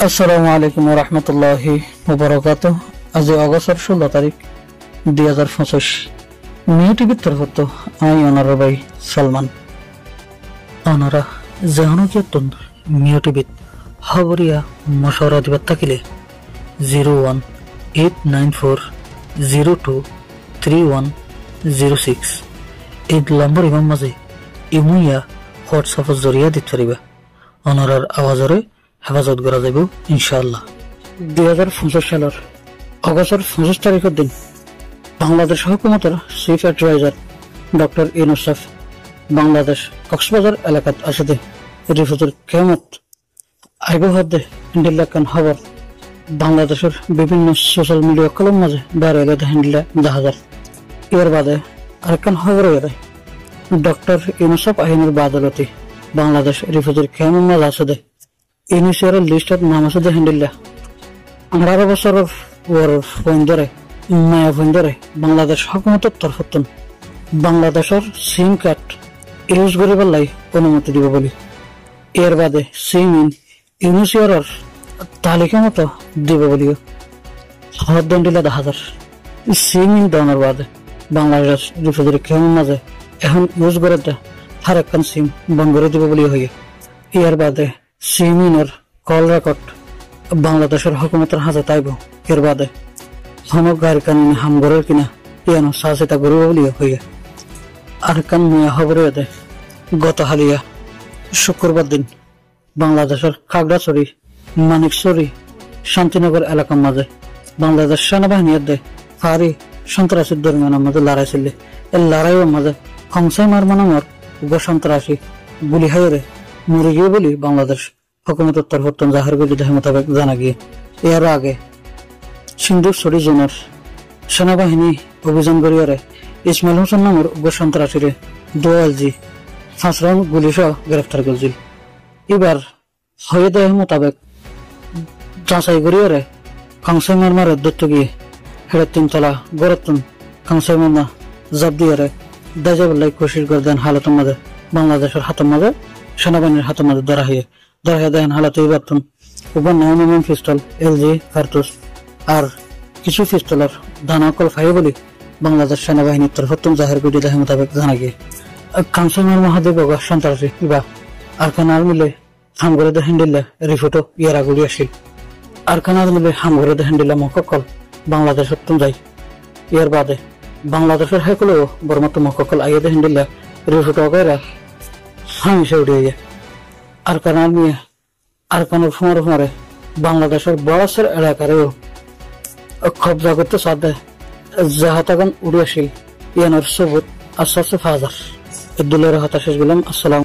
আসসালামু আলাইকুম রহমতুল্লাহি ওবরাকাতুহ। আজ অগস্টের 16 তারিখ 2025 মিউ টিভির তরফত আমি অনার ভাই সালমান অনারা যেহন যতন মিউ টিভিত খবরিয়া মশওয়ারা দিবার থাকিলে 01894023106 এই নম্বর ইমাম মাঝে ইমুইয়া হোয়াটসঅ্যাপের জরিয়া দিতে পারিবা। অনারার আওয়াজরে হেফাজত করা যাব ইনশাআল্লাহ। 2025 সালের অগস্টের 25 তারিখের দিন বাংলাদেশ হুকুমতের chief adviser doctor Yunus Bangladesh Cox's Bazar এলাকাত আসতে রিফুজুর কেয়ামত আইবহাদে ইন্ডিল্লাকান খবর বাংলাদেশের বিভিন্ন সোশ্যাল মিডিয়া কলম মাঝে বাইরে হ্যান্ডিলা দেখা যায়। এর বাদে আরেকখান খবর এরে ডক্টর ইউনুস আইনের বাদলতি বাংলাদেশ রিফুজুর কেয়ামত মাঝে আসতে ইউনিসিয়ারের লিস্টত নাম আছে যে হ্যান্ডিল্লা 18 বছরের ওর ফোন ধরে মায়া ফোন ধরে বাংলাদেশ হুকুমতের তরফতন বাংলাদেশের সিম কার্ড ইউজ করিবার লাই অনুমতি দিব বলি। এর বাদে সিম ইন ইউনিসিয়ারের তালিকা মতো দিব বলিও হদ্দিলা 10,000 সিম ইন দেওয়ার বাদে বাংলাদেশ রিফুজির কেমন মাঝে এখন ইউজ করে হার একখান সিম বন্ধ করে দিব বলি হইয়ে। এর বাদে সিমিনের কল রেকর্ড বাংলাদেশের হুকুমতের হাতে তাইব। এর বাদে হনক গাড়ি কানুন হামগরের কিনা ইয়ান সাহসিতা গরিব বলিয়া হইয়া আর কান মিয়া খবরে দে গত হালিয়া শুক্রবার দিন বাংলাদেশের খাগড়াছড়ি মানিকছড়ি শান্তিনগর এলাকার মাঝে বাংলাদেশ সেনাবাহিনীর দে ফারি সন্ত্রাসীর দরমিয়ানের মাঝে লড়াই ছিল। এই লড়াইয়ের মাঝে খংসাই মারমানামর উগ্র সন্ত্রাসী গুলি হাইরে মরে গিয়ে বলি বাংলাদেশ হুকুমতের তরফতন জাহির বিরুদ্ধে মোতাবেক জানা গিয়ে। এর আগে সিন্ধুছড়ি জোনের সেনাবাহিনী অভিযান করিয়ারে ইসমাইল হোসেন নামের উগ্র সন্ত্রাসীরে দোয়ালজি 5 রাউন্ড গুলি সহ গ্রেফতার করেছিল। এবার হয়ে দেহ মোতাবেক যাচাই করিয়ারে কাংসাই মারমারে দত্ত গিয়ে হেড়ে 3 তলা গড়তন কাংসাই মারমা জব দিয়ারে দাজাবল্লাই কোশিশ করে দেন হালতের মাঝে বাংলাদেশের হাতের মাঝে সেনাবাহিনীর হাতের মাঝে ধরা হয়ে দেখেন হালাত এই বার্তন উপর 9mm পিস্তল এলজি কার্তুস আর কিছু পিস্তলের দানাকল ফাই বলি বাংলাদেশ সেনাবাহিনীর তরফতন জাহের গুটি দেখে মোতাবেক জানা গিয়ে কাঞ্চনমার মহাদেব সন্ত্রাসী ইবা আর কানার মিলে হামগরে দেখেন দিল্লা রিফোটো ইয়ারা গুলি আসিল আর কানার মিলে হামগরে দেখেন দিল্লা মককল বাংলাদেশের তুন যাই। এর বাদে বাংলাদেশের হেকলেও বর্মাত মককল আইয়ে দেখেন দিল্লা রিফোটো গেরা হামিশে উড়িয়ে আর কানার নিয়ে আর কানের ফুমারে বাংলাদেশের বড়সের এলাকারেও কবজা করতে সাথে জাহাতাগান উড়িয়াশীল ইয়ানোর সবুত আশ্বাসে ফাজার দুলের হতাশেষ গেলাম। আসসালাম।